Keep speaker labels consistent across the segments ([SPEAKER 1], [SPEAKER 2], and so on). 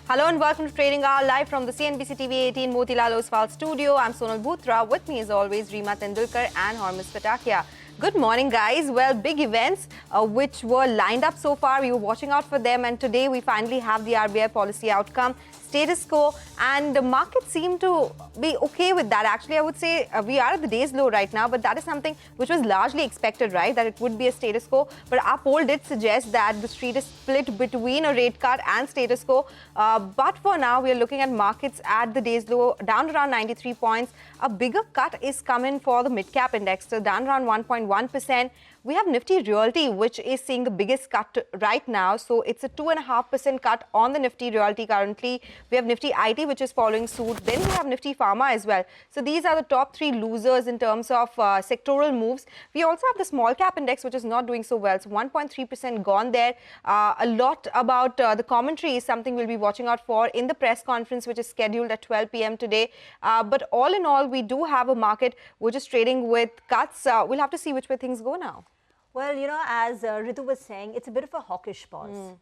[SPEAKER 1] Hello and welcome to Trading Hour live from the CNBC-TV18 Motilal Oswal studio. I'm Sonal Bhutra. With me as always, Reema Tendulkar and Hormus Patakia. Good morning, guys. Well, big events which were lined up so far. We were watching out for them, and today we finally have the RBI policy outcome, status quo, and the market seemed to be okay with that. Actually, I would say we are at the day's low right now, but that is something which was largely expected, right? That it would be a status quo. But our poll did suggest that the street is split between a rate cut and status quo. But for now, we are looking at markets at the day's low, down around 93 points. A bigger cut is coming for the mid-cap index, so down around 1.1%. We have Nifty Realty, which is seeing the biggest cut right now. So it's a 2.5% cut on the Nifty Realty currently. We have Nifty IT, which is following suit. Then we have Nifty Pharma as well. So these are the top three losers in terms of sectoral moves. We also have the small cap index, which is not doing so well. So 1.3% gone there. A lot about the commentary is something we'll be watching out for in the press conference, which is scheduled at 12 p.m. today. But all in all, we do have a market which is trading with cuts. We'll have to see which way things go now.
[SPEAKER 2] Well, you know, as Ritu was saying, it's a bit of a hawkish pause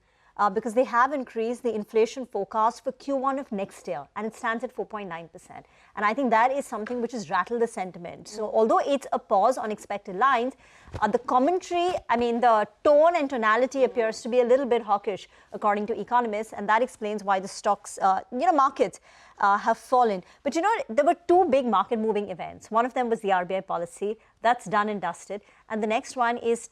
[SPEAKER 2] because they have increased the inflation forecast for Q1 of next year, and it stands at 4.9%. And I think that is something which has rattled the sentiment. So although it's a pause on expected lines, the commentary, I mean, the tone and tonality appears to be a little bit hawkish, according to economists, and that explains why the stocks, markets have fallen. But, you know, there were two big market moving events. One of them was the RBI policy. That's done and dusted. And the next one is,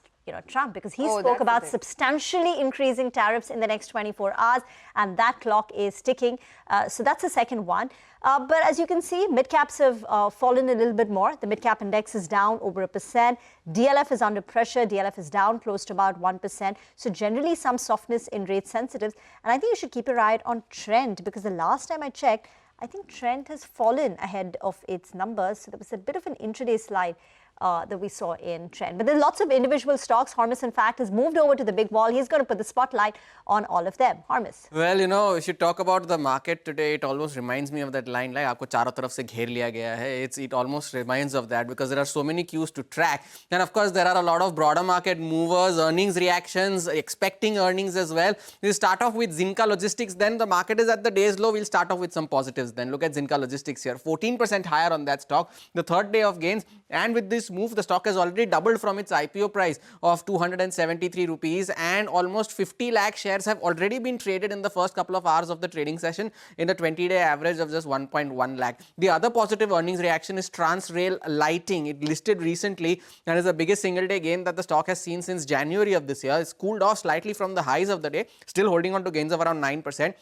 [SPEAKER 2] Trump, because he spoke about substantially increasing tariffs in the next 24 hours, and that clock is ticking. So that's the second one. But as you can see, mid-caps have fallen a little bit more. The mid-cap index is down over 1%. DLF is under pressure. DLF is down close to about 1%. So generally some softness in rate sensitives. And I think you should keep your eye on trend, because the last time I checked, I think trend has fallen ahead of its numbers. So there was a bit of an intraday slide that we saw in trend. But there's lots of individual stocks. Hormus, in fact, has moved over to the big wall. He's going to put the spotlight on all of them. Hormus.
[SPEAKER 3] Well, you know, if you talk about the market today, it almost reminds me of that line, like, aapko charo taraf se gher liya gaya hai. It almost reminds of that, because there are so many cues to track. And of course, there are a lot of broader market movers, earnings reactions, expecting earnings as well. We'll start off with Zinka Logistics. Then the market is at the day's low. We'll start off with some positives. Then look at Zinka Logistics here. 14% higher on that stock. The third day of gains. And with this move, the stock has already doubled from its IPO price of 273 rupees, and almost 50 lakh shares have already been traded in the first couple of hours of the trading session, in a 20-day average of just 1.1 lakh. The other positive earnings reaction is Transrail Lighting. It listed recently and is the biggest single-day gain that the stock has seen since January of this year. It's cooled off slightly from the highs of the day, still holding on to gains of around 9%.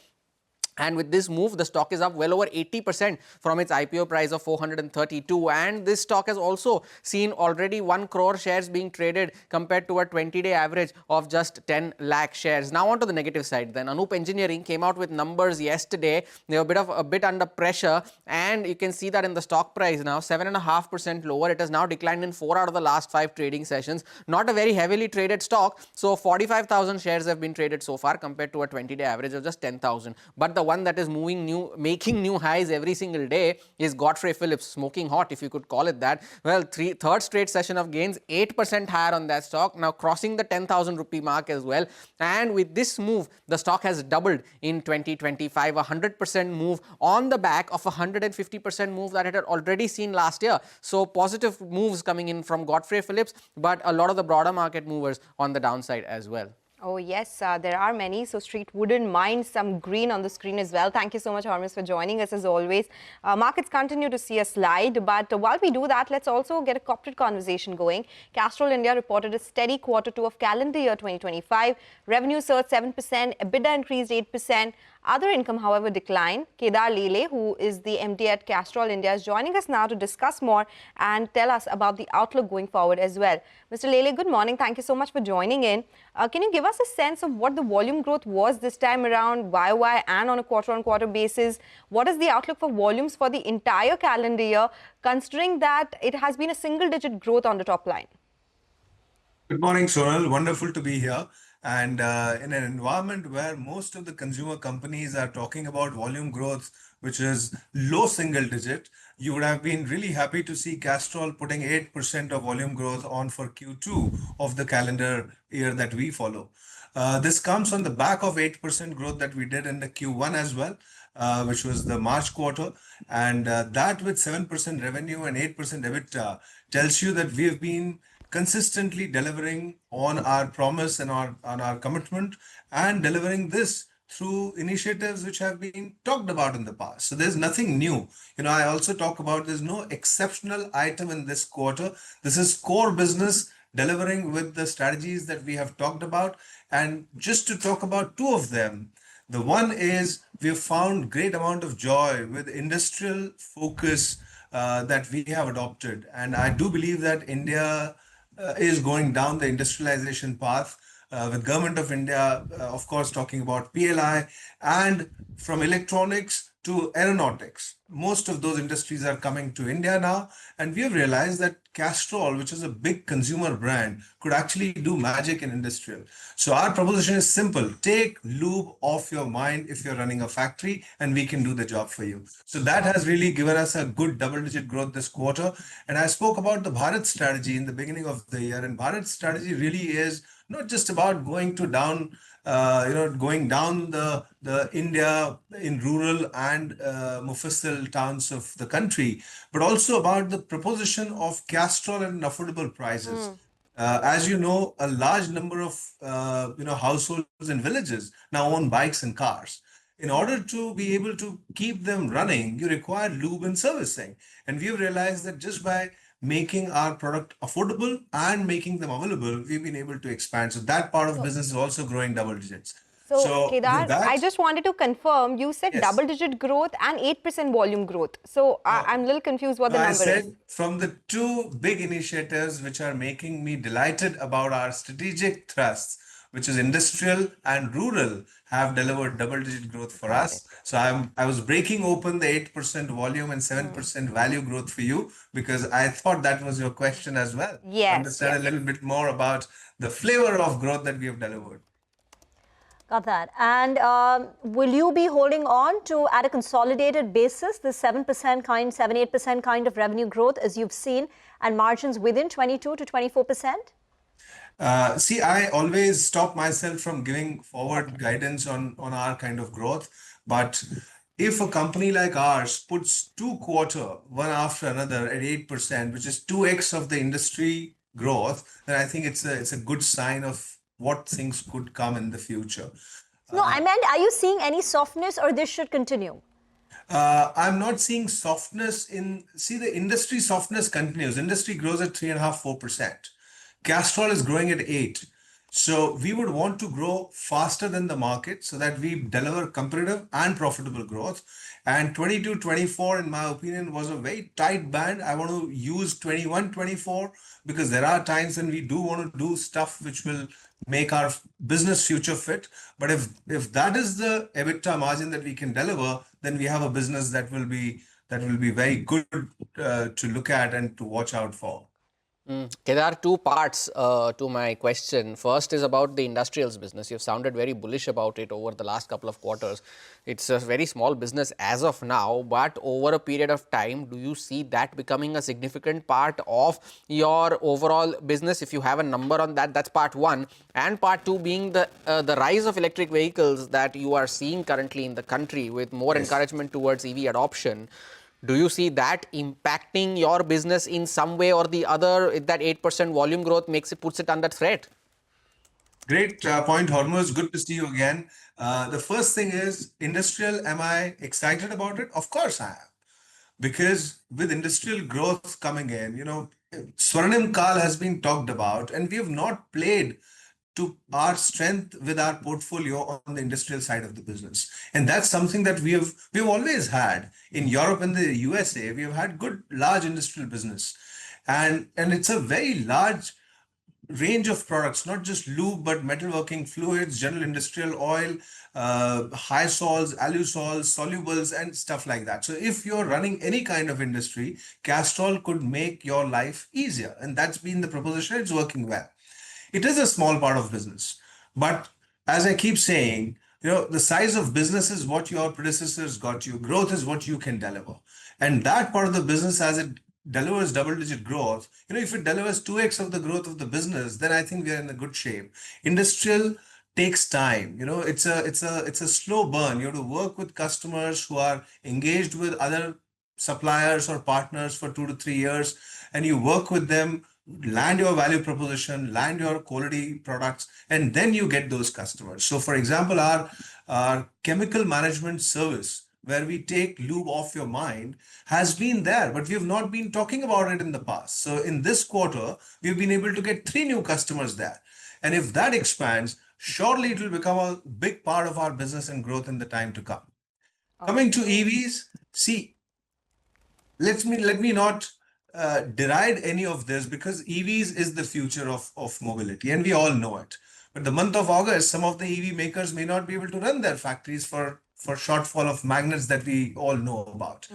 [SPEAKER 3] And with this move, the stock is up well over 80% from its IPO price of 432. And this stock has also seen already 1 crore shares being traded, compared to a 20-day average of just 10 lakh shares. Now on to the negative side then. Anup Engineering came out with numbers yesterday. They were a bit under pressure, and you can see that in the stock price now, 7.5% lower. It has now declined in 4 out of the last 5 trading sessions. Not a very heavily traded stock. So 45,000 shares have been traded so far, compared to a 20-day average of just 10,000. But the one that is making new highs every single day is Godfrey Phillips, smoking hot, if you could call it that. Well, third straight session of gains, 8% higher on that stock, now crossing the 10,000 rupee mark as well. And with this move, the stock has doubled in 2025, a 100% move on the back of a 150% move that it had already seen last year. So positive moves coming in from Godfrey Phillips, but a lot of the broader market movers on the downside as well.
[SPEAKER 1] Oh, yes, there are many. So Street wouldn't mind some green on the screen as well. Thank you so much, Hormus, for joining us as always. Markets continue to see a slide. But while we do that, let's also get a corporate conversation going. Castrol India reported a steady Q2 of calendar year 2025. Revenue surged 7%, EBITDA increased 8%. Other income, however, declined. Kedar Lele, who is the MD at Castrol India, is joining us now to discuss more and tell us about the outlook going forward as well. Mr. Lele, good morning. Thank you so much for joining in. Can you give us a sense of what the volume growth was this time around, YOY and on a quarter-on-quarter basis? What is the outlook for volumes for the entire calendar year, considering that it has been a single-digit growth on the top line?
[SPEAKER 4] Good morning, Sonal. Wonderful to be here. And in an environment where most of the consumer companies are talking about volume growth, which is low single digit, you would have been really happy to see Castrol putting 8% of volume growth on for Q2 of the calendar year that we follow. This comes on the back of 8% growth that we did in the Q1 as well, which was the March quarter. And that with 7% revenue and 8% EBITDA tells you that we have been consistently delivering on our promise and on our commitment and delivering this through initiatives which have been talked about in the past. So there's nothing new. I also talk about there's no exceptional item in this quarter. This is core business delivering with the strategies that we have talked about. And just to talk about two of them, the one is we have found great amount of joy with industrial focus that we have adopted. And I do believe that India is going down the industrialization path. With Government of India, of course, talking about PLI, and from electronics to aeronautics. Most of those industries are coming to India now, and we have realized that Castrol, which is a big consumer brand, could actually do magic in industrial. So our proposition is simple. Take lube off your mind if you're running a factory, and we can do the job for you. So that has really given us a good double-digit growth this quarter. And I spoke about the Bharat strategy in the beginning of the year, and Bharat strategy really is not just about going down the India in rural and Mufassal towns of the country, but also about the proposition of Castrol at affordable prices. As you know, a large number of households and villages now own bikes and cars. In order to be able to keep them running, you require lube and servicing. And we've realized that just by making our product affordable and making them available, we've been able to expand. So that part of business is also growing double digits.
[SPEAKER 1] So Kedar, I just wanted to confirm, you said double-digit growth and 8% volume growth. So I'm a little confused what the number is.
[SPEAKER 4] I said from the two big initiatives which are making me delighted about our strategic thrusts, which is industrial and rural, have delivered double-digit growth for us. So I was breaking open the 8% volume and 7% value growth for you because I thought that was your question as well.
[SPEAKER 1] Yes.
[SPEAKER 4] Understand a little bit more about the flavor of growth that we have delivered.
[SPEAKER 2] Got that. And will you be holding on to, at a consolidated basis, the 7-8% kind of revenue growth as you've seen and margins within 22 to 24%?
[SPEAKER 4] See, I always stop myself from giving forward guidance on our kind of growth. But if a company like ours puts two quarters, one after another at 8%, which is 2x of the industry growth, then I think it's a good sign of what things could come in the future.
[SPEAKER 2] No, I meant, are you seeing any softness or this should continue?
[SPEAKER 4] I'm not seeing softness the industry softness continues. Industry grows at 3.5-4%. Castrol is growing at 8%. So we would want to grow faster than the market so that we deliver competitive and profitable growth. And 22-24, in my opinion, was a very tight band. I want to use 21-24 because there are times when we do want to do stuff which will make our business future fit. But if that is the EBITDA margin that we can deliver, then we have a business that will be very good to look at and to watch out for.
[SPEAKER 3] Kedar, two parts to my question. First is about the industrials business. You've sounded very bullish about it over the last couple of quarters. It's a very small business as of now, but over a period of time, do you see that becoming a significant part of your overall business? If you have a number on that, that's part one. And part two being the rise of electric vehicles that you are seeing currently in the country with more encouragement towards EV adoption. Do you see that impacting your business in some way or the other? If that 8% volume growth puts it under threat?
[SPEAKER 4] Great point, Hormuz. Good to see you again. The first thing is industrial. Am I excited about it? Of course I am. Because with industrial growth coming in, Swarnim Kal has been talked about, and we have not played to our strength with our portfolio on the industrial side of the business. And that's something that we've always had. In Europe and the USA, we have had good, large industrial business. And it's a very large range of products, not just lube, but metalworking fluids, general industrial oil, high sols, alusols, solubles, and stuff like that. So if you're running any kind of industry, Castrol could make your life easier. And that's been the proposition. It's working well. It is a small part of business, but as I keep saying, the size of business is what your predecessors got you. Growth is what you can deliver. And that part of the business, as it delivers double-digit growth, if it delivers 2x of the growth of the business, then I think we are in a good shape. Industrial takes time. It's a slow burn. You have to work with customers who are engaged with other suppliers or partners for 2 to 3 years, and you work with them, land your value proposition, land your quality products, and then you get those customers. So, for example, our chemical management service, where we take lube off your mind, has been there, but we have not been talking about it in the past. So, in this quarter, we've been able to get 3 new customers there. And if that expands, surely it will become a big part of our business and growth in the time to come. Coming to EVs, see, let me not deride any of this, because EVs is the future of mobility, and we all know it. But the month of August, some of the EV makers may not be able to run their factories for shortfall of magnets that we all know about.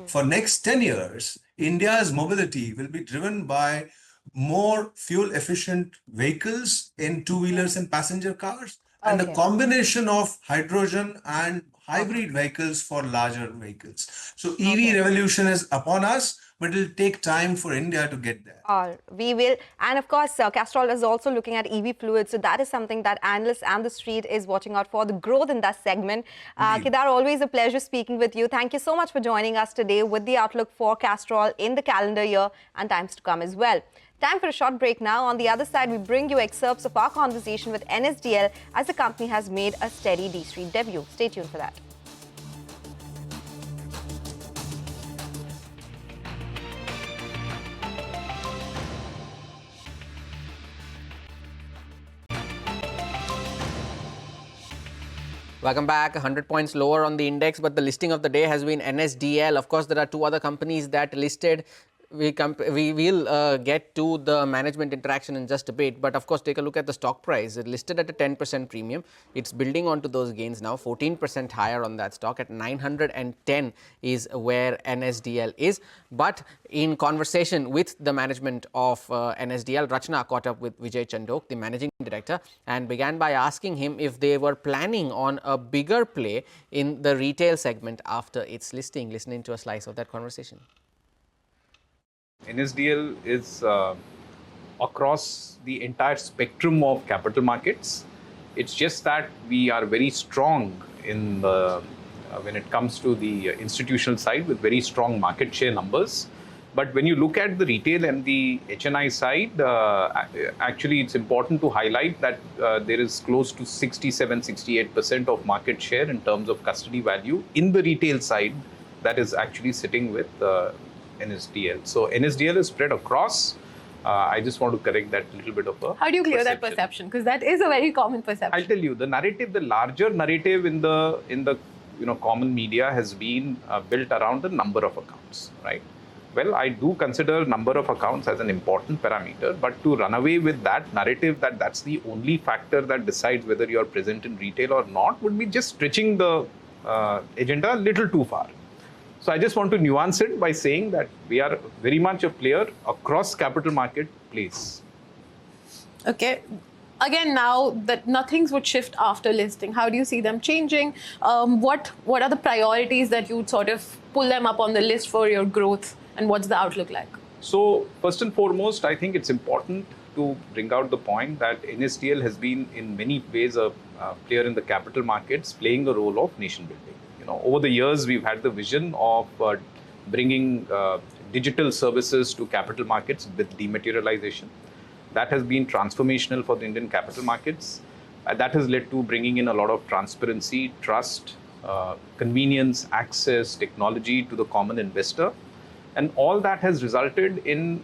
[SPEAKER 4] For next 10 years, India's mobility will be driven by more fuel efficient vehicles in two-wheelers and passenger cars, and the combination of hydrogen and hybrid vehicles for larger vehicles. So EV revolution is upon us, but it will take time for India to get there.
[SPEAKER 1] We will. And of course, Castrol is also looking at EV fluids. So that is something that analysts and the street is watching out for, the growth in that segment. Kedar, always a pleasure speaking with you. Thank you so much for joining us today with the outlook for Castrol in the calendar year and times to come as well. Time for a short break now. On the other side, we bring you excerpts of our conversation with NSDL as the company has made a steady D-Street debut. Stay tuned for that.
[SPEAKER 3] Welcome back. 100 points lower on the index, but the listing of the day has been NSDL. Of course, there are two other companies that listed. We will get to the management interaction in just a bit, but of course take a look at the stock price. It listed at a 10% premium. It's building onto those gains now, 14% higher on that stock. At 910 is where NSDL is. But in conversation with the management of NSDL, Rachna caught up with Vijay Chandok, the managing director, and began by asking him if they were planning on a bigger play in the retail segment after its listing. Listen into a slice of that conversation.
[SPEAKER 5] NSDL is across the entire spectrum of capital markets. It's just that we are very strong in the when it comes to the institutional side with very strong market share numbers. But when you look at the retail and the HNI side, actually it's important to highlight that there is close to 67-68% of market share in terms of custody value in the retail side that is actually sitting with NSDL. So NSDL is spread across. I just want to correct that little bit of a
[SPEAKER 6] How do you clear that perception? Because that is a very common perception.
[SPEAKER 5] I'll tell you, the narrative, the larger narrative in the common media has been built around the number of accounts, right? Well, I do consider number of accounts as an important parameter, but to run away with that narrative that that's the only factor that decides whether you are present in retail or not would be just stretching the agenda a little too far. So I just want to nuance it by saying that we are very much a player across capital market place.
[SPEAKER 6] Okay. Again, now that nothing would shift after listing, how do you see them changing? What are the priorities that you would sort of pull them up on the list for your growth, and what's the outlook like?
[SPEAKER 5] So first and foremost, I think it's important to bring out the point that NSDL has been in many ways a player in the capital markets, playing a role of nation building. Over the years, we've had the vision of bringing digital services to capital markets with dematerialization. That has been transformational for the Indian capital markets. That has led to bringing in a lot of transparency, trust, convenience, access, technology to the common investor. And all that has resulted in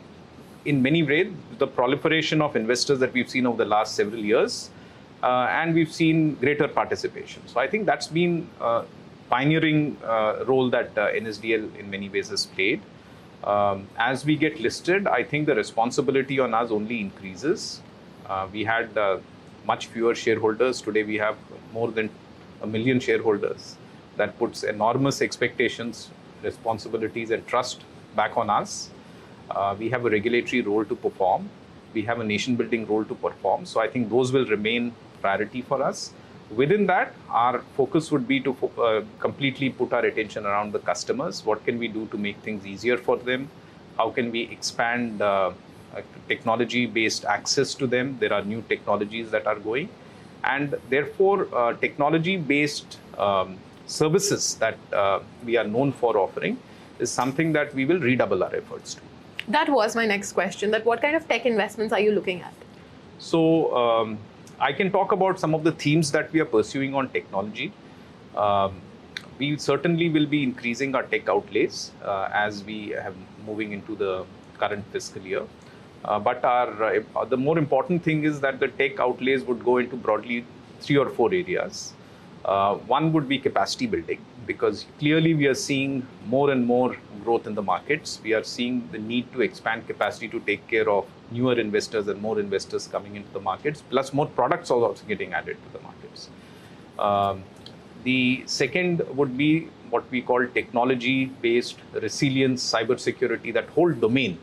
[SPEAKER 5] many ways, the proliferation of investors that we've seen over the last several years. And we've seen greater participation. So I think that's been pioneering role that NSDL in many ways has played. As we get listed, I think the responsibility on us only increases. We had much fewer shareholders. Today we have more than 1 million shareholders. That puts enormous expectations, responsibilities and trust back on us. We have a regulatory role to perform. We have a nation building role to perform. So I think those will remain priority for us. Within that, our focus would be to completely put our attention around the customers. What can we do to make things easier for them? How can we expand technology-based access to them? There are new technologies that are going. And therefore, technology-based services that we are known for offering is something that we will redouble our efforts to.
[SPEAKER 6] That was my next question, that what kind of tech investments are you looking at?
[SPEAKER 5] So I can talk about some of the themes that we are pursuing on technology. We certainly will be increasing our tech outlays as we have moving into the current fiscal year. But the more important thing is that the tech outlays would go into broadly 3 or 4 areas. One would be capacity building, because clearly we are seeing more and more growth in the markets. We are seeing the need to expand capacity to take care of newer investors and more investors coming into the markets, plus more products are also getting added to the markets. The second would be what we call technology-based resilience, cybersecurity, that whole domain,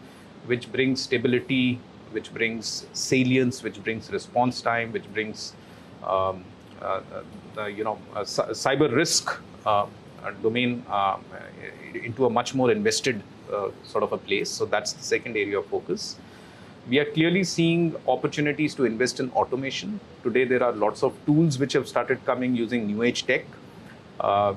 [SPEAKER 5] which brings stability, which brings salience, which brings response time, which brings cyber risk domain into a much more invested sort of a place. So that's the second area of focus. We are clearly seeing opportunities to invest in automation. Today, there are lots of tools which have started coming using new age tech.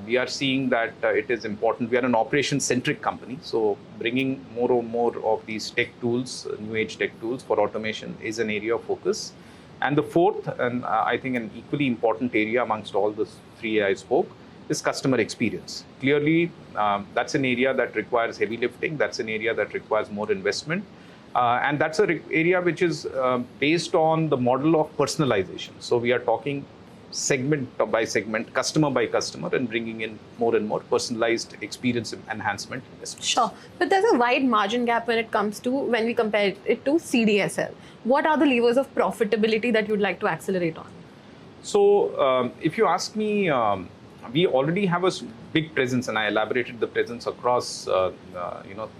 [SPEAKER 5] We are seeing that it is important. We are an operation-centric company, so bringing more and more of these tech tools, new age tech tools for automation is an area of focus. And the fourth, and I think an equally important area amongst all the 3 I spoke, is customer experience. Clearly, that's an area that requires heavy lifting. That's an area that requires more investment. And that's an area which is based on the model of personalization. So we are talking segment by segment, customer by customer, and bringing in more and more personalized experience enhancement investments.
[SPEAKER 6] Sure, but there's a wide margin gap when we compare it to CDSL. What are the levers of profitability that you'd like to accelerate on?
[SPEAKER 5] So if you ask me, we already have a big presence, and I elaborated the presence across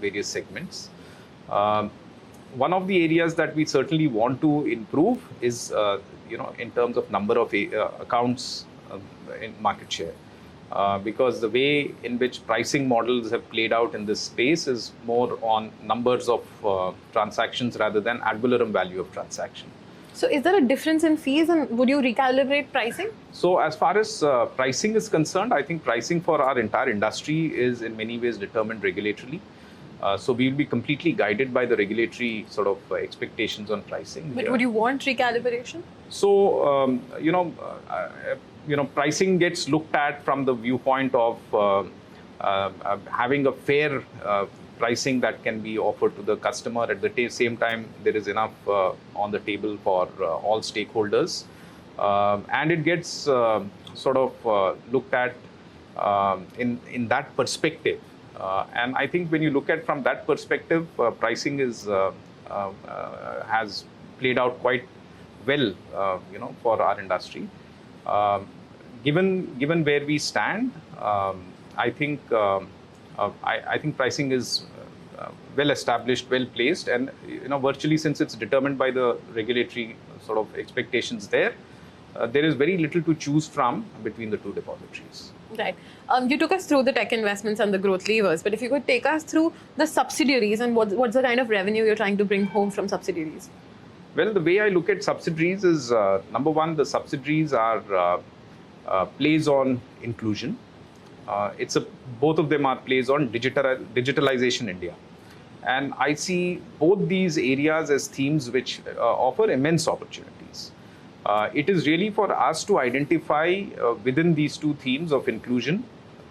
[SPEAKER 5] various segments. One of the areas that we certainly want to improve is in terms of number of accounts in market share. Because the way in which pricing models have played out in this space is more on numbers of transactions rather than ad valorem value of transaction.
[SPEAKER 6] So is there a difference in fees, and would you recalibrate pricing?
[SPEAKER 5] So as far as pricing is concerned, I think pricing for our entire industry is in many ways determined regulatorily. So we will be completely guided by the regulatory sort of expectations on pricing.
[SPEAKER 6] But would you want recalibration?
[SPEAKER 5] So, pricing gets looked at from the viewpoint of having a fair pricing that can be offered to the customer. At the same time, there is enough on the table for all stakeholders. And it gets sort of looked at in that perspective. And I think when you look at from that perspective, pricing has played out quite well, for our industry. Given where we stand, I think pricing is well established, well placed, and virtually since it's determined by the regulatory sort of expectations there is very little to choose from between the two depositories.
[SPEAKER 6] Right. You took us through the tech investments and the growth levers, but if you could take us through the subsidiaries and what's the kind of revenue you're trying to bring home from subsidiaries?
[SPEAKER 5] Well, the way I look at subsidiaries is, number one, the subsidiaries are plays on inclusion. Both of them are plays on digitalization India. And I see both these areas as themes which offer immense opportunities. It is really for us to identify within these two themes of inclusion,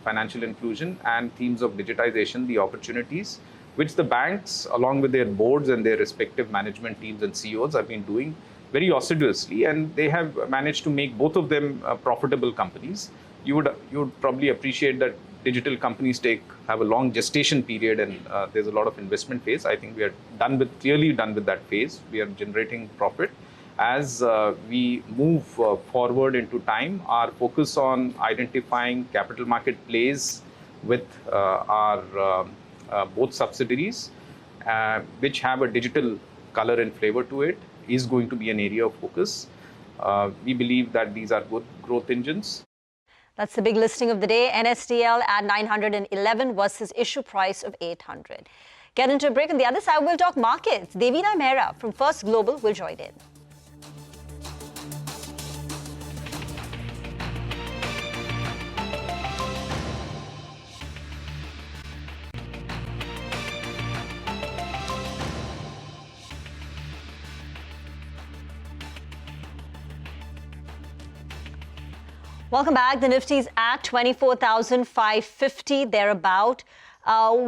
[SPEAKER 5] financial inclusion, and themes of digitization, the opportunities which the banks, along with their boards and their respective management teams and CEOs, have been doing very assiduously, and they have managed to make both of them profitable companies. You would probably appreciate that digital companies have a long gestation period, and there's a lot of investment phase. I think we are clearly done with that phase. We are generating profit. As we move forward into time, our focus on identifying capital market plays with our both subsidiaries, which have a digital color and flavor to it, is going to be an area of focus. We believe that these are good growth engines.
[SPEAKER 2] That's the big listing of the day. NSDL at 911 versus issue price of 800. Get into a break. On the other side, we'll talk markets. Devina Mehra from First Global will join in. Welcome back. The Nifty's at 24,550, thereabout.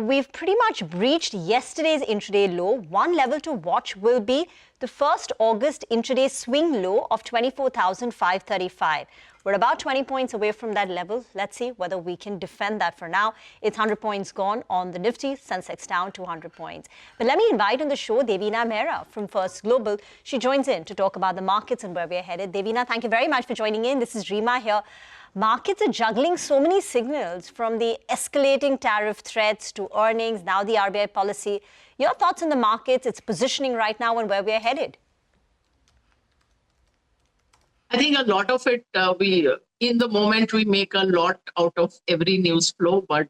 [SPEAKER 2] We've pretty much breached yesterday's intraday low. One level to watch will be the 1st August intraday swing low of 24,535. We're about 20 points away from that level. Let's see whether we can defend that. For now, it's 100 points gone on the Nifty, sensex down 200 points. But let me invite on the show Devina Mehra from First Global. She joins in to talk about the markets and where we're headed. Devina, thank you very much for joining in. This is Rima here. Markets are juggling so many signals, from the escalating tariff threats to earnings, now the RBI policy. Your thoughts on the markets, its positioning right now, and where we're headed?
[SPEAKER 7] I think a lot of it, in the moment, we make a lot out of every news flow, but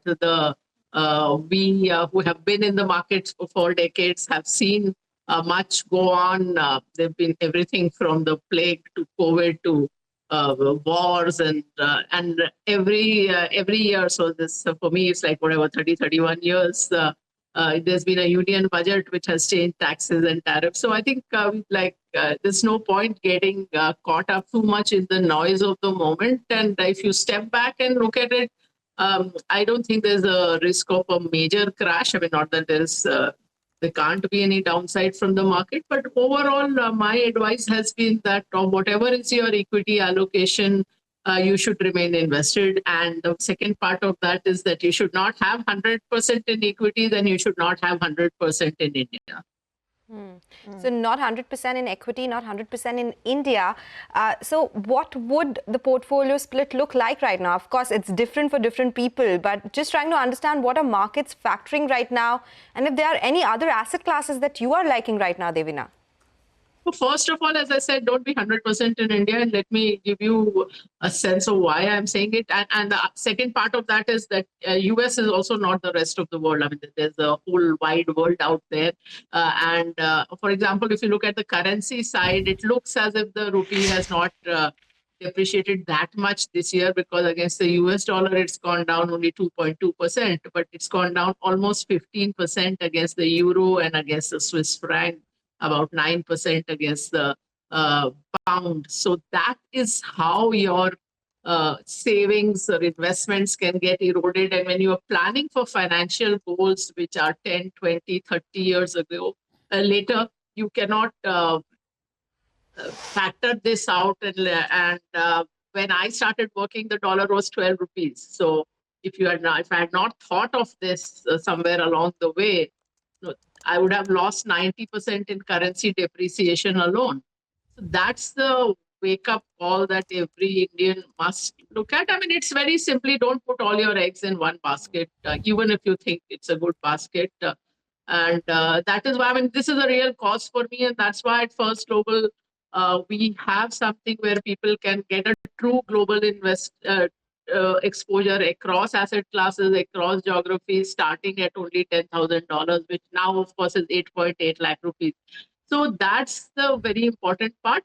[SPEAKER 7] we who have been in the markets for decades have seen much go on. There've been everything from the plague to COVID to wars and every year. So this, for me, it's like whatever, 30, 31 years. There's been a union budget which has changed taxes and tariffs. So I think there's no point getting caught up too much in the noise of the moment. And if you step back and look at it, I don't think there's a risk of a major crash. I mean, not that there can't be any downside from the market. But overall, my advice has been that whatever is your equity allocation, you should remain invested. And the second part of that is that you should not have 100% in equity, then you should not have 100% in India.
[SPEAKER 1] So not 100% in equity, not 100% in India. So what would the portfolio split look like right now? Of course, it's different for different people, but just trying to understand what are markets factoring right now, and if there are any other asset classes that you are liking right now, Devina.
[SPEAKER 7] So first of all, as I said, don't be 100% in India, and let me give you a sense of why I'm saying it. And the second part of that is that US is also not the rest of the world. I mean, there's a whole wide world out there. For example, if you look at the currency side, it looks as if the rupee has not depreciated that much this year, because against the US dollar, it's gone down only 2.2%, but it's gone down almost 15% against the euro and against the Swiss franc, about 9% against the pound. So that is how your savings or investments can get eroded. And when you are planning for financial goals, which are 10, 20, 30 years ago, later, you cannot factor this out. And when I started working, the dollar was 12 rupees. So if I had not thought of this somewhere along the way, I would have lost 90% in currency depreciation alone. So that's the wake-up call that every Indian must look at. I mean, it's very simply, don't put all your eggs in one basket, even if you think it's a good basket. That is why, I mean, this is a real cause for me, and that's why at First Global, we have something where people can get a true global exposure across asset classes, across geographies, starting at only $10,000, which now, of course, is 8.8 lakh rupees. So that's the very important part.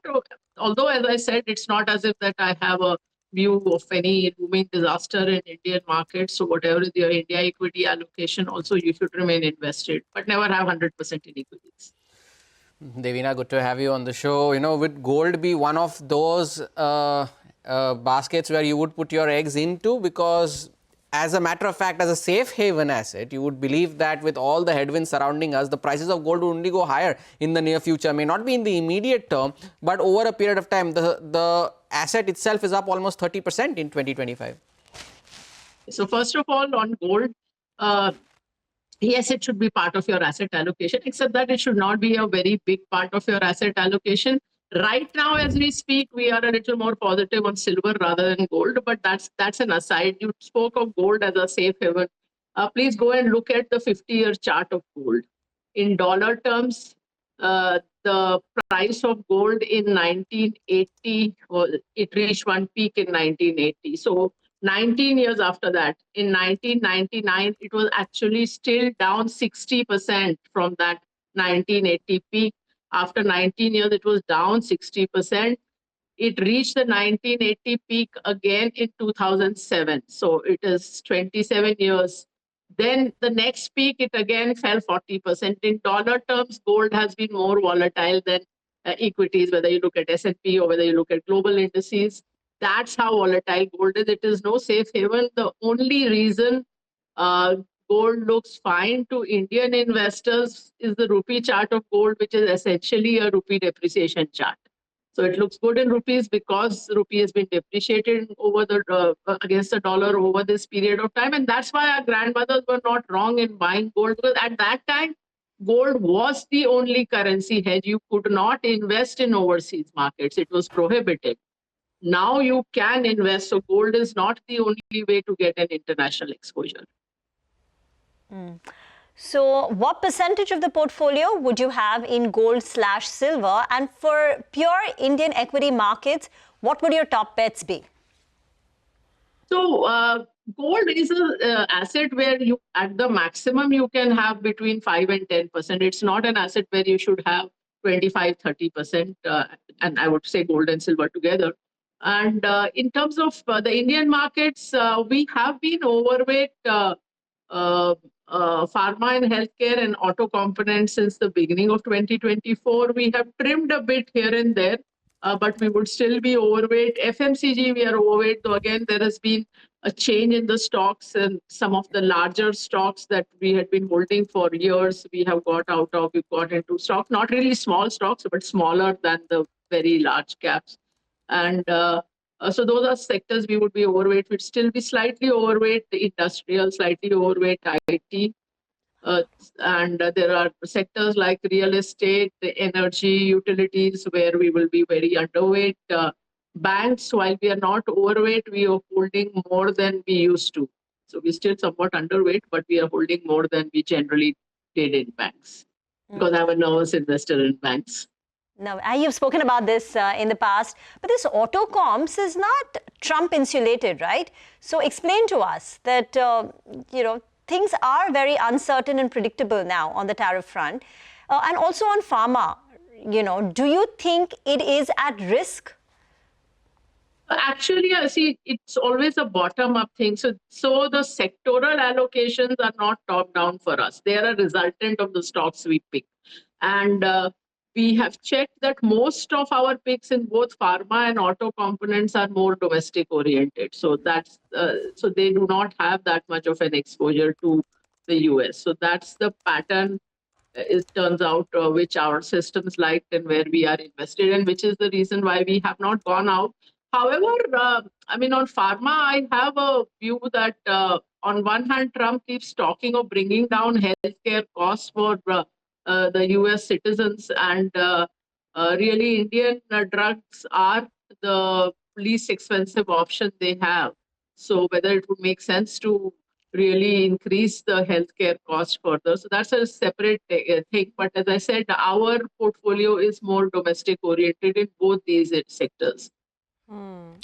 [SPEAKER 7] Although, as I said, it's not as if that I have a view of any looming disaster in Indian markets. So whatever is your India equity allocation, also you should remain invested, but never have 100% in equities.
[SPEAKER 3] Devina, good to have you on the show. You know, would gold be one of those baskets where you would put your eggs into? Because as a matter of fact, as a safe haven asset, you would believe that with all the headwinds surrounding us, the prices of gold would only go higher in the near future. May not be in the immediate term, but over a period of time, the asset itself is up almost 30% in 2025.
[SPEAKER 7] So first of all, on gold, yes, it should be part of your asset allocation, except that it should not be a very big part of your asset allocation. Right now, as we speak, we are a little more positive on silver rather than gold, but that's an aside. You spoke of gold as a safe haven. Please go and look at the 50-year chart of gold. In dollar terms, the price of gold in 1980, it reached one peak in 1980. So 19 years after that, in 1999, it was actually still down 60% from that 1980 peak. After 19 years, it was down 60%. It reached the 1980 peak again in 2007. So it is 27 years. Then the next peak, it again fell 40%. In dollar terms, gold has been more volatile than equities, whether you look at S&P or whether you look at global indices. That's how volatile gold is. It is no safe haven. The only reason gold looks fine to Indian investors is the rupee chart of gold, which is essentially a rupee depreciation chart. So it looks good in rupees because rupee has been depreciated over the against the dollar over this period of time, and that's why our grandmothers were not wrong in buying gold, because at that time gold was the only currency hedge. You could not invest in overseas markets; it was prohibited. Now you can invest, so gold is not the only way to get an international exposure.
[SPEAKER 2] So what percentage of the portfolio would you have in gold/silver? And for pure Indian equity markets, what would your top bets be?
[SPEAKER 7] So gold is an asset where you, at the maximum, you can have between 5 and 10%. It's not an asset where you should have 25, 30%, and I would say gold and silver together. And in terms of the Indian markets, we have been overweight pharma and healthcare and auto components since the beginning of 2024. We have trimmed a bit here and there, but we would still be overweight. FMCG, we are overweight, though again, there has been a change in the stocks, and some of the larger stocks that we had been holding for years, we have got out of, we got into stocks, not really small stocks, but smaller than the very large caps. And so those are sectors we would be overweight. We'd still be slightly overweight the industrial, slightly overweight IT. And there are sectors like real estate, the energy, utilities, where we will be very underweight. Banks, while we are not overweight, we are holding more than we used to. So we're still somewhat underweight, but we are holding more than we generally did in banks, because I'm a nervous investor in banks.
[SPEAKER 2] Now, you've spoken about this in the past, but this auto comms is not Trump insulated, right? So explain to us that, things are very uncertain and predictable now on the tariff front. And also on pharma, do you think it is at risk?
[SPEAKER 7] Actually, I see it's always a bottom-up thing. So the sectoral allocations are not top-down for us. They are a resultant of the stocks we pick. And we have checked that most of our picks in both pharma and auto components are more domestic oriented. So that's so they do not have that much of an exposure to the US. So that's the pattern, it turns out, which our systems liked and where we are invested, and which is the reason why we have not gone out. However, on pharma, I have a view that on one hand, Trump keeps talking of bringing down healthcare costs for the US citizens, and really Indian drugs are the least expensive option they have. So whether it would make sense to really increase the healthcare cost further. So that's a separate thing. But as I said, our portfolio is more domestic oriented in both these sectors.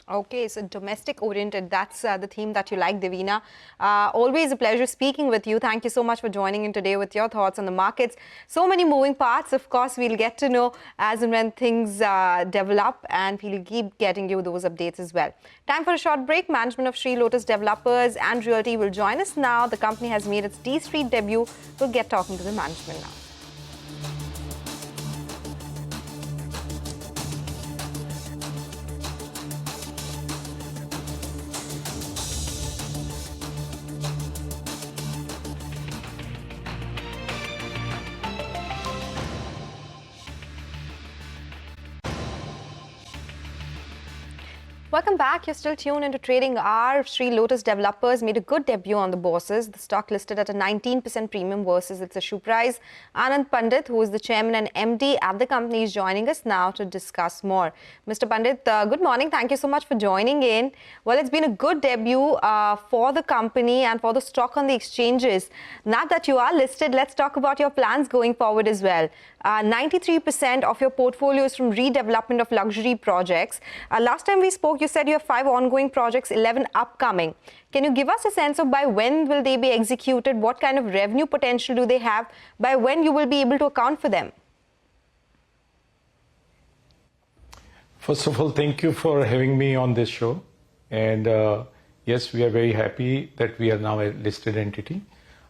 [SPEAKER 1] Okay, so domestic oriented, that's the theme that you like, Divina. Always a pleasure speaking with you. Thank you so much for joining in today with your thoughts on the markets. So many moving parts. Of course, we'll get to know as and when things develop, and we'll keep getting you those updates as well. Time for a short break. Management of Sri Lotus Developers and Realty will join us now. The company has made its D Street debut. We'll get talking to the management now. Welcome back. You're still tuned into Trading Hour. Sri Lotus Developers made a good debut on the bourses. The stock listed at a 19% premium versus its issue price. Anand Pandit, who is the chairman and MD at the company, is joining us now to discuss more. Mr. Pandit, good morning. Thank you so much for joining in. Well, it's been a good debut for the company and for the stock on the exchanges. Now that you are listed, let's talk about your plans going forward as well. 93% of your portfolio is from redevelopment of luxury projects. Last time we spoke, you said you have 5 ongoing projects, 11 upcoming. Can you give us a sense of by when will they be executed? What kind of revenue potential do they have? By when you will be able to account for them?
[SPEAKER 8] First of all, thank you for having me on this show. And yes, we are very happy that we are now a listed entity.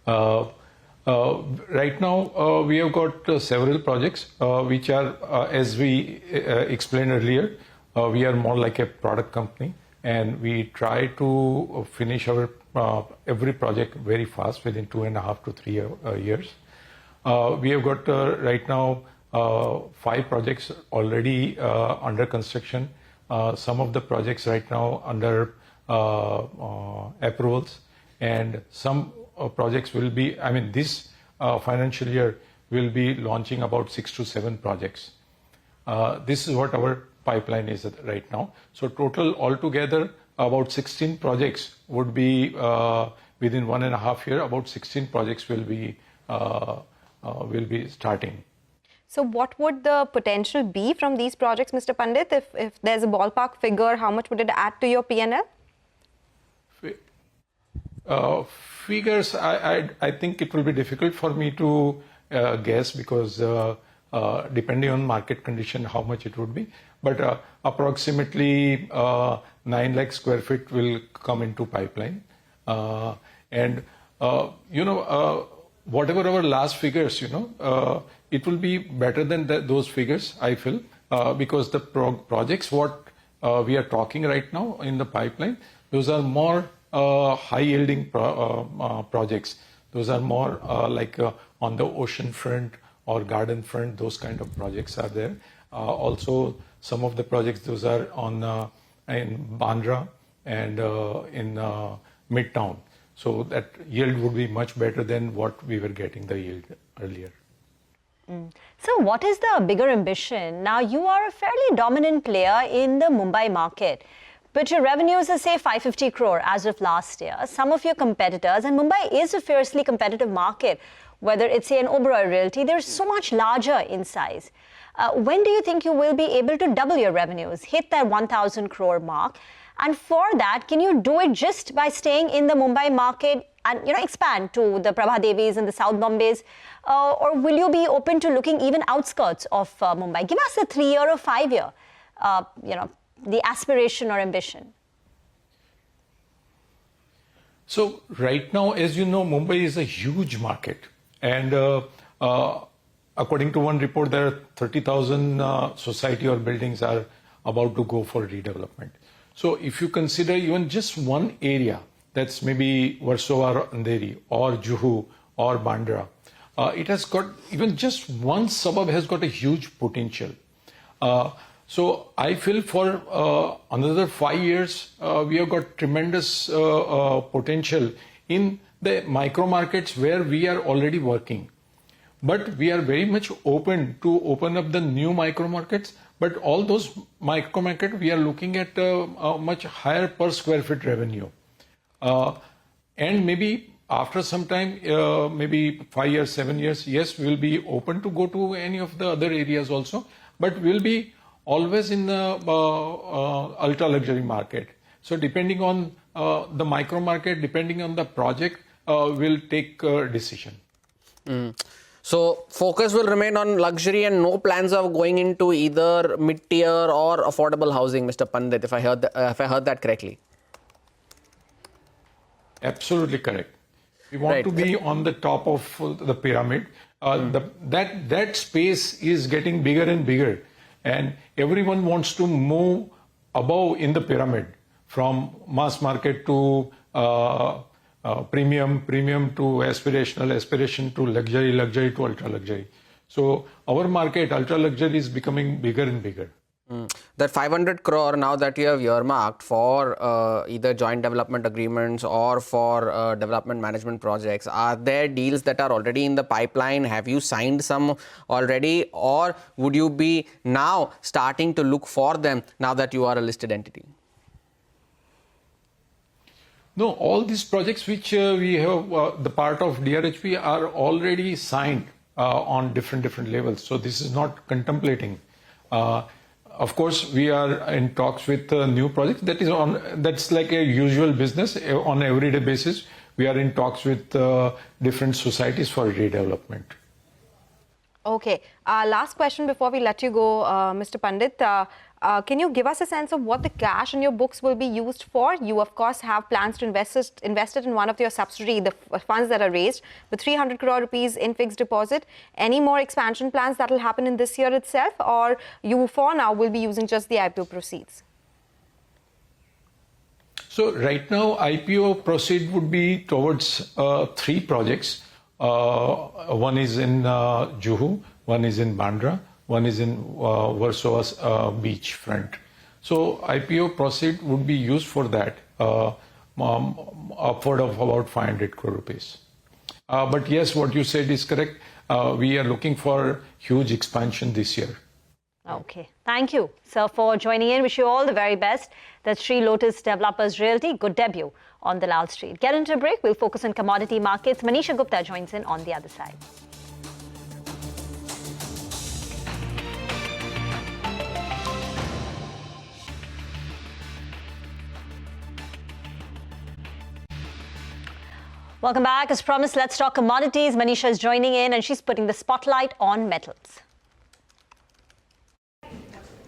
[SPEAKER 8] Right now, we have got several projects which are, as we explained earlier, we are more like a product company, and we try to finish our every project very fast within 2.5 to 3 years. We have got right now 5 projects already under construction. Some of the projects right now under approvals, and some projects will be, I mean, this financial year will be launching about 6 to 7 projects. This is what our pipeline is right now. So total altogether, about 16 projects would be within 1.5 years. About 16 projects will be starting.
[SPEAKER 1] So what would the potential be from these projects, Mr. Pandit? If there's a ballpark figure, how much would it add to your P&L?
[SPEAKER 8] Figures, I think it will be difficult for me to guess, because depending on market condition, how much it would be. But approximately 9 lakh square feet will come into pipeline. And, whatever our last figures, it will be better than those figures, I feel, because the projects what we are talking right now in the pipeline, those are more high-yielding projects. Those are more like on the ocean front or garden front, those kind of projects are there. Also, some of the projects, those are on in Bandra and in Midtown. So that yield would be much better than what we were getting the yield earlier.
[SPEAKER 2] So what is the bigger ambition? Now, you are a fairly dominant player in the Mumbai market, but your revenues are, say, 550 crore as of last year. Some of your competitors, and Mumbai is a fiercely competitive market, whether it's, say, an Oberoi Realty, they're so much larger in size. When do you think you will be able to double your revenues, hit that 1,000 crore mark? And for that, can you do it just by staying in the Mumbai market and expand to the Prabha Devis and the South Bombays? Or will you be open to looking even outskirts of Mumbai? Give us a 3-year or 5-year, the aspiration or ambition.
[SPEAKER 8] So right now, as you know, Mumbai is a huge market. And according to one report, there are 30,000 society or buildings are about to go for redevelopment. So if you consider even just one area, that's maybe Versova or Andheri or Juhu or Bandra, it has got, even just one suburb has got a huge potential. So I feel for another 5 years, we have got tremendous potential in the micro markets where we are already working. But we are very much open to open up the new micro markets. But all those micro markets, we are looking at a much higher per square feet revenue. And maybe after some time, maybe 5 years, 7 years, yes, we'll be open to go to any of the other areas also. But we'll be always in the ultra luxury market. So depending on the micro market, depending on the project, we'll take a decision.
[SPEAKER 3] So focus will remain on luxury and no plans of going into either mid-tier or affordable housing, Mr. Pandit, if I heard that correctly.
[SPEAKER 8] Absolutely correct. We want to be on the top of the pyramid. That space is getting bigger and bigger, and everyone wants to move above in the pyramid, from mass market to premium to aspirational, aspiration to luxury, luxury to ultra luxury. So our market, ultra luxury, is becoming bigger and bigger.
[SPEAKER 3] That 500 crore now that you have earmarked for either joint development agreements or for development management projects, are there deals that are already in the pipeline? Have you signed some already, or would you be now starting to look for them now that you are a listed entity?
[SPEAKER 8] No, all these projects which we have, the part of DRHP, are already signed on different levels. So this is not contemplating. Of course, we are in talks with new projects. That's like a usual business on an everyday basis. We are in talks with different societies for redevelopment.
[SPEAKER 1] Okay. Last question before we let you go, Mr. Pandit. Can you give us a sense of what the cash in your books will be used for? You, of course, have plans to invest it in one of your subsidiary, the funds that are raised, with 300 crore rupees in fixed deposit. Any more expansion plans that will happen in this year itself, or you, for now, will be using just the IPO proceeds?
[SPEAKER 8] So right now, IPO proceed would be towards 3 projects. One is in Juhu, one is in Bandra, one is in Warsaw's beach front. So IPO proceed would be used for that, upward of about 500 crore rupees. But yes, what you said is correct. We are looking for huge expansion this year.
[SPEAKER 2] Okay. Thank you, sir, for joining in. Wish you all the very best. That's Sri Lotus Developers Realty. Good debut on the Lal Street. Get into a break. We'll focus on commodity markets. Manisha Gupta joins in on the other side. Welcome back. As promised, let's talk commodities. Manisha is joining in and she's putting the spotlight on metals.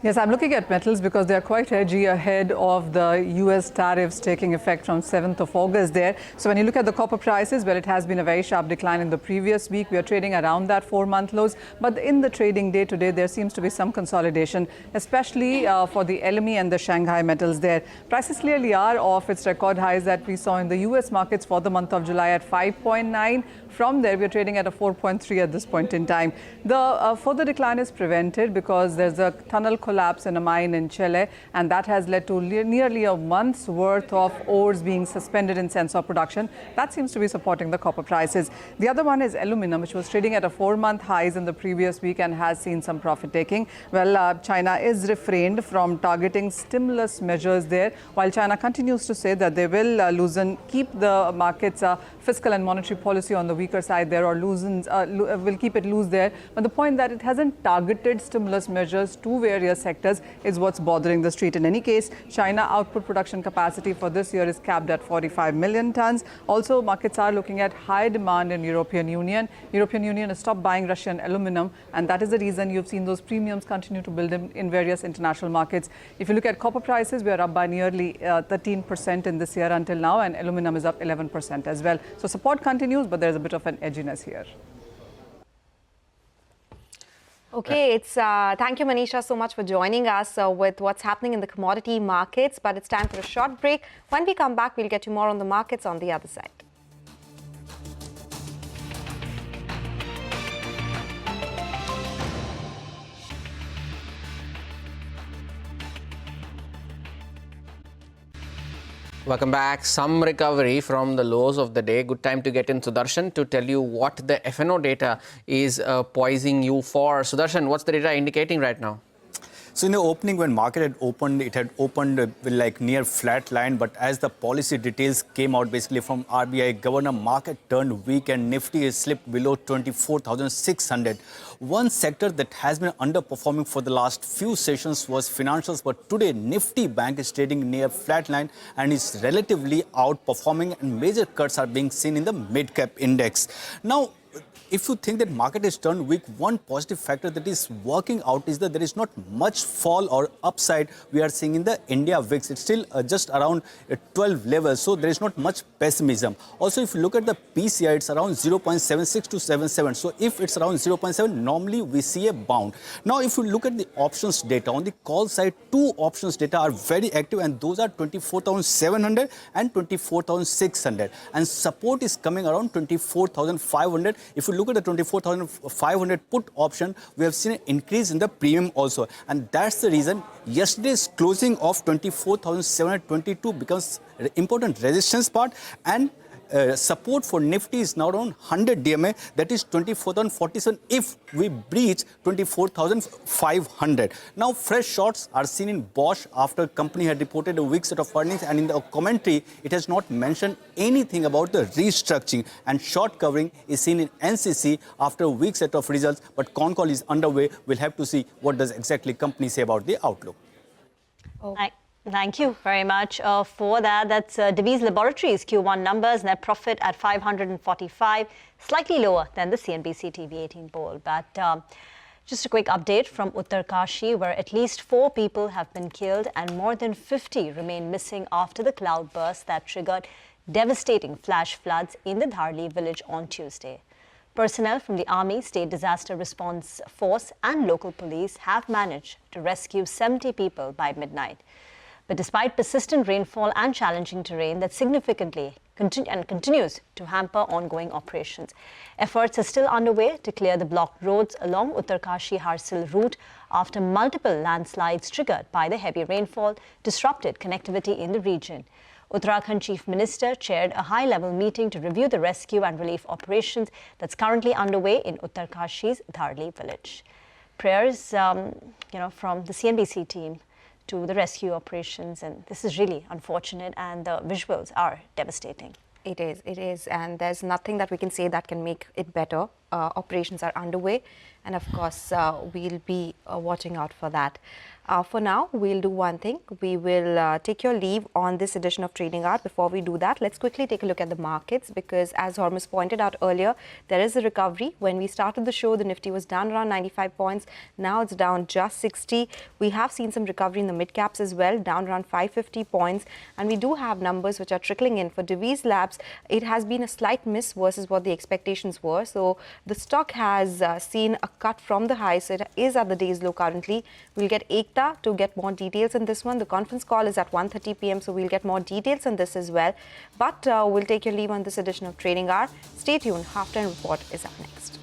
[SPEAKER 9] Yes, I'm looking at metals because they are quite edgy ahead of the US tariffs taking effect from 7th of August there. So when you look at the copper prices, well, it has been a very sharp decline in the previous week. We are trading around that 4-month lows. But in the trading day today, there seems to be some consolidation, especially for the LME and the Shanghai metals there. Prices clearly are off its record highs that we saw in the US markets for the month of July at 5.9. From there, we're trading at a 4.3 at this point in time. The further decline is prevented because there's a tunnel collapse in a mine in Chile, and that has led to nearly a month's worth of ores being suspended in sense of production. That seems to be supporting the copper prices. The other one is aluminum, which was trading at a 4-month highs in the previous week and has seen some profit taking. Well, China is refrained from targeting stimulus measures there, while China continues to say that they will keep the markets fiscal and monetary policy on the weaker side there, or will keep it loose there. But the point that it hasn't targeted stimulus measures to various sectors is what's bothering the street. In any case, China output production capacity for this year is capped at 45 million tons. Also, markets are looking at high demand in European Union. European Union has stopped buying Russian aluminum, and that is the reason you've seen those premiums continue to build in various international markets. If you look at copper prices, we are up by nearly 13% in this year until now, and aluminum is up 11% as well. So support continues, but there's a bit of an edginess here.
[SPEAKER 1] Okay, it's thank you, Manisha, so much for joining us with what's happening in the commodity markets. But it's time for a short break. When we come back, we'll get you more on the markets on the other side.
[SPEAKER 3] Welcome back. Some recovery from the lows of the day. Good time to get in Sudarshan to tell you what the FNO data is poising you for. Sudarshan, what's the data indicating right now?
[SPEAKER 10] So in the opening, when market had opened, it had opened like near flat line. But as the policy details came out basically from RBI governor, market turned weak and Nifty is slipped below 24,600. One sector that has been underperforming for the last few sessions was financials. But today, Nifty Bank is trading near flat line and is relatively outperforming, and major cuts are being seen in the mid-cap index. Now, if you think that market is turned weak, one positive factor that is working out is that there is not much fall or upside we are seeing in the India VIX. It's still just around 12 levels, so there is not much pessimism. Also, if you look at the PCI, it's around 0.76 to 77. So if it's around 0.7, normally we see a bound. Now, if you look at the options data, on the call side, 2 options data are very active, and those are 24,700 and 24,600. And support is coming around 24,500. If you look at the 24,500 put option, we have seen an increase in the premium also. And that's the reason yesterday's closing of 24,722 becomes an important resistance part, and support for Nifty is now around 100 DMA, that is 24,047 if we breach 24,500. Now, fresh shorts are seen in Bosch after company had reported a weak set of earnings, and in the commentary, it has not mentioned anything about the restructuring, and short covering is seen in NCC after a weak set of results, but con call is underway. We'll have to see what does exactly company say about the outlook.
[SPEAKER 2] Okay. Thank you very much for that. That's Divi's Laboratories Q1 numbers, net profit at 545, slightly lower than the CNBC-TV18 poll. But just a quick update from Uttarkashi, where at least 4 people have been killed and more than 50 remain missing after the cloudburst that triggered devastating flash floods in the Dharli village on Tuesday. Personnel from the Army, State Disaster Response Force and local police have managed to rescue 70 people by midnight. But despite persistent rainfall and challenging terrain that significantly continues to hamper ongoing operations, efforts are still underway to clear the blocked roads along Uttarkashi-Harsil route after multiple landslides triggered by the heavy rainfall disrupted connectivity in the region. Uttarakhand Chief Minister chaired a high-level meeting to review the rescue and relief operations that's currently underway in Uttarkashi's Dharli village. Prayers, from the CNBC team to the rescue operations, and this is really unfortunate, and the visuals are devastating.
[SPEAKER 1] It is, and there's nothing that we can say that can make it better. Operations are underway, and of course, we'll be watching out for that. For now, we'll do one thing. We will take your leave on this edition of Trading Hour. Before we do that, let's quickly take a look at the markets, because as Hormus pointed out earlier, there is a recovery. When we started the show, the Nifty was down around 95 points. Now it's down just 60. We have seen some recovery in the mid caps as well, down around 550 points. And we do have numbers which are trickling in. For Divi's Labs, it has been a slight miss versus what the expectations were. So the stock has seen a cut from the high. So it is at the day's low currently. We'll get Ekta to get more details on this one. The conference call is at 1:30 p.m. so we'll get more details on this as well. But we'll take your leave on this edition of Trading Hour. Stay tuned. Halftime Report is up next.